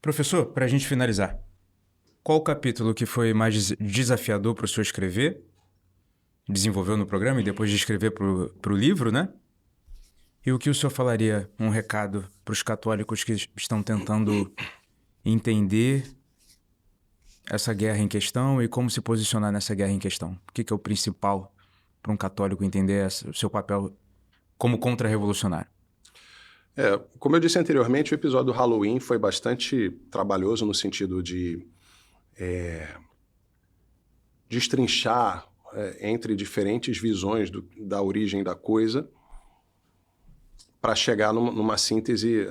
Professor, para a gente finalizar, qual o capítulo que foi mais desafiador para o senhor escrever? Desenvolveu no programa e depois de escrever para o livro, né? E o que o senhor falaria, um recado para os católicos que estão tentando entender essa guerra em questão e como se posicionar nessa guerra em questão? O que é o principal para um católico entender o seu papel como contra-revolucionário? Como eu disse anteriormente, o episódio do Halloween foi bastante trabalhoso no sentido de destrinchar entre diferentes visões da origem da coisa para chegar numa síntese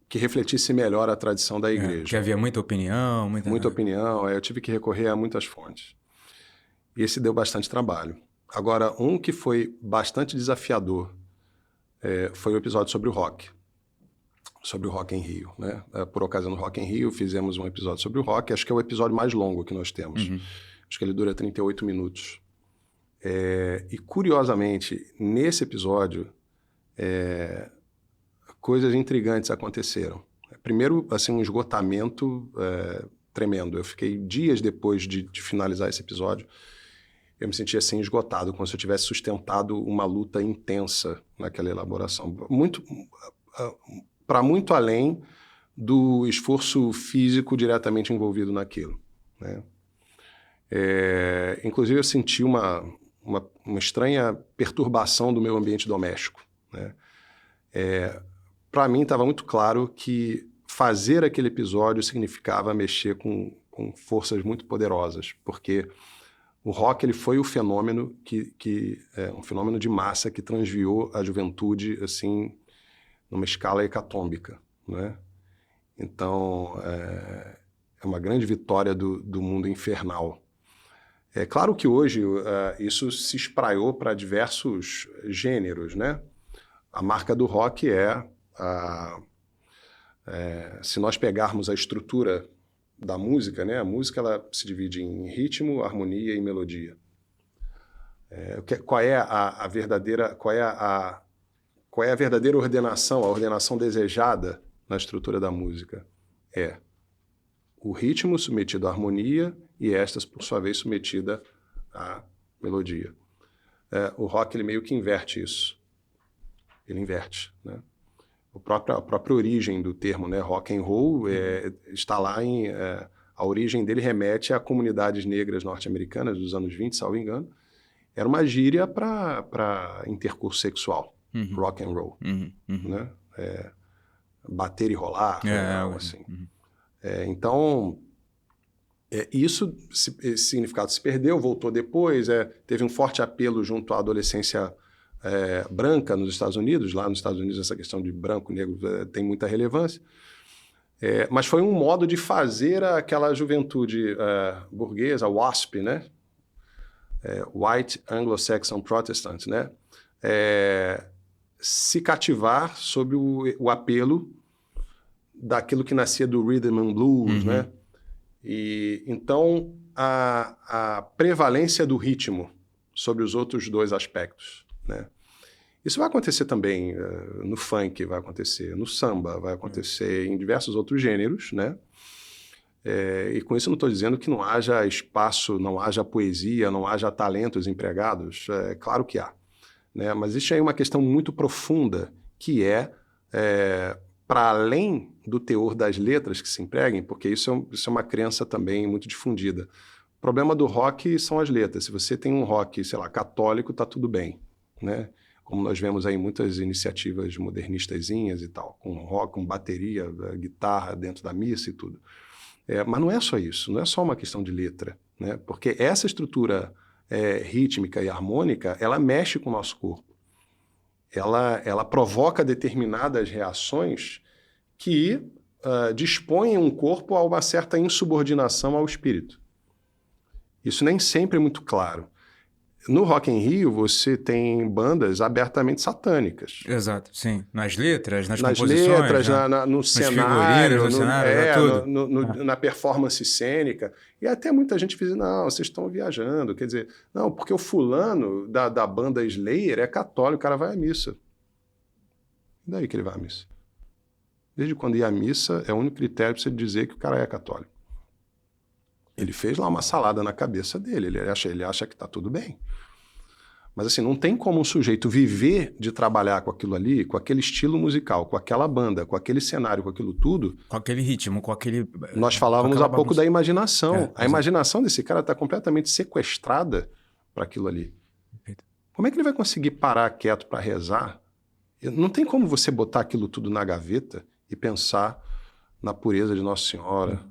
que refletisse melhor a tradição da igreja. Porque havia muita opinião. Muita opinião, eu tive que recorrer a muitas fontes. E esse deu bastante trabalho. Agora, um que foi bastante desafiador foi o episódio sobre o rock em Rio, né? Por ocasião do Rock em Rio, fizemos um episódio sobre o rock, acho que é o episódio mais longo que nós temos. Acho que ele dura 38 minutos. E, curiosamente, nesse episódio, coisas intrigantes aconteceram. Primeiro, assim, um esgotamento tremendo. Eu fiquei dias depois de finalizar esse episódio, eu me sentia assim esgotado, como se eu tivesse sustentado uma luta intensa naquela elaboração. Para muito além do esforço físico diretamente envolvido naquilo, né? Inclusive, eu senti uma estranha perturbação do meu ambiente doméstico, né? Para mim, estava muito claro que fazer aquele episódio significava mexer com forças muito poderosas, porque o rock ele foi o fenômeno um fenômeno de massa que transviou a juventude assim numa escala hecatômbica, né? Então é uma grande vitória do mundo infernal. É claro que hoje isso se espraiou para diversos gêneros, né? A marca do rock se nós pegarmos a estrutura da música, né? A música ela se divide em ritmo, harmonia e melodia. Qual é a verdadeira ordenação, a ordenação desejada na estrutura da música? É o ritmo submetido à harmonia e estas, por sua vez, submetida à melodia. O rock ele meio que inverte isso. Ele inverte, né? A própria origem do termo, né, rock and roll, está lá a origem dele remete a comunidades negras norte-americanas dos anos 20, salvo engano. Era uma gíria para intercurso sexual, rock and roll, né? Bater e rolar, algo assim. Então, esse significado se perdeu, voltou depois, teve um forte apelo junto à adolescência branca nos Estados Unidos. Lá nos Estados Unidos essa questão de branco e negro tem muita relevância. Mas foi um modo de fazer aquela juventude burguesa, WASP, né? White Anglo-Saxon Protestant, né? Se cativar sob o apelo daquilo que nascia do rhythm and blues, né? E então a prevalência do ritmo sobre os outros dois aspectos, né? Isso vai acontecer também no funk, vai acontecer no samba, vai acontecer em diversos outros gêneros, né? E com isso eu não estou dizendo que não haja espaço, não haja poesia, não haja talentos empregados. Claro que há, né? Mas isso é uma questão muito profunda, que para além do teor das letras que se empreguem, porque isso é uma crença também muito difundida. O problema do rock são as letras. Se você tem um rock, sei lá, católico, está tudo bem, né? Como nós vemos aí muitas iniciativas modernistazinhas e tal, com rock, com bateria, guitarra dentro da missa e tudo. Mas não é só isso, não é só uma questão de letra, né? Porque essa estrutura rítmica e harmônica, ela mexe com o nosso corpo. Ela provoca determinadas reações que dispõem um corpo a uma certa insubordinação ao espírito. Isso nem sempre é muito claro. No Rock in Rio, você tem bandas abertamente satânicas. Exato, sim. Nas letras, nas composições. Nas letras, no cenário, tudo. Na performance cênica. E até muita gente diz, não, vocês estão viajando. Quer dizer, não, porque o fulano da banda Slayer é católico, o cara vai à missa. E daí que ele vai à missa? desde quando ia à missa, é o único critério para você dizer que o cara é católico. Ele fez lá uma salada na cabeça dele, ele acha que está tudo bem. Mas assim, não tem como um sujeito viver de trabalhar com aquilo ali, com aquele estilo musical, com aquela banda, com aquele cenário, com aquilo tudo. Com aquele ritmo, com aquele... Nós falávamos há pouco da imaginação. A exato. imaginação desse cara está completamente sequestrada para aquilo ali. Perfeito. Como é que ele vai conseguir parar quieto para rezar? Não tem como você botar aquilo tudo na gaveta e pensar na pureza de Nossa Senhora,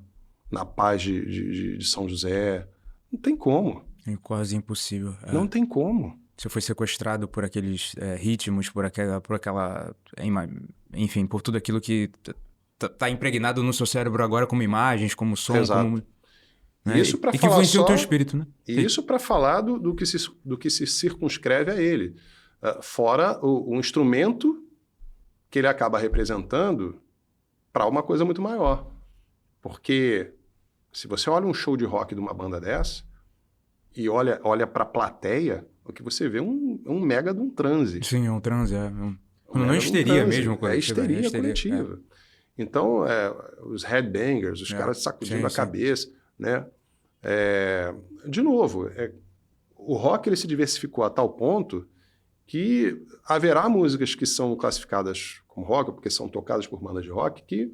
na paz de São José. Não tem como. É quase impossível. Não tem como. Você foi sequestrado por aqueles ritmos, por aquela... Enfim, por tudo aquilo que tá impregnado no seu cérebro agora como imagens, como som, Exato. como... Né? Isso para e que falar influencia só, o teu espírito, né? E isso para falar do que se circunscreve a ele. Fora o instrumento que ele acaba representando para uma coisa muito maior. Porque se você olha um show de rock de uma banda dessa e olha para a plateia, o que você vê é um mega de um transe. Sim, é um transe. Não é histeria mesmo. É histeria coletiva. Então, os headbangers, os caras sacudindo a cabeça, né? De novo, o rock ele se diversificou a tal ponto que haverá músicas que são classificadas como rock, porque são tocadas por bandas de rock, que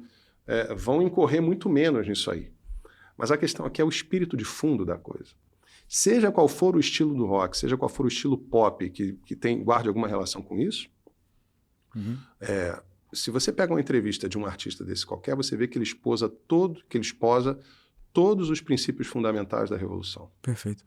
vão incorrer muito menos nisso aí. Mas a questão aqui é o espírito de fundo da coisa. Seja qual for o estilo do rock, seja qual for o estilo pop que guarde alguma relação com isso, se você pega uma entrevista de um artista desse qualquer, você vê que ele esposa todos os princípios fundamentais da Revolução. Perfeito.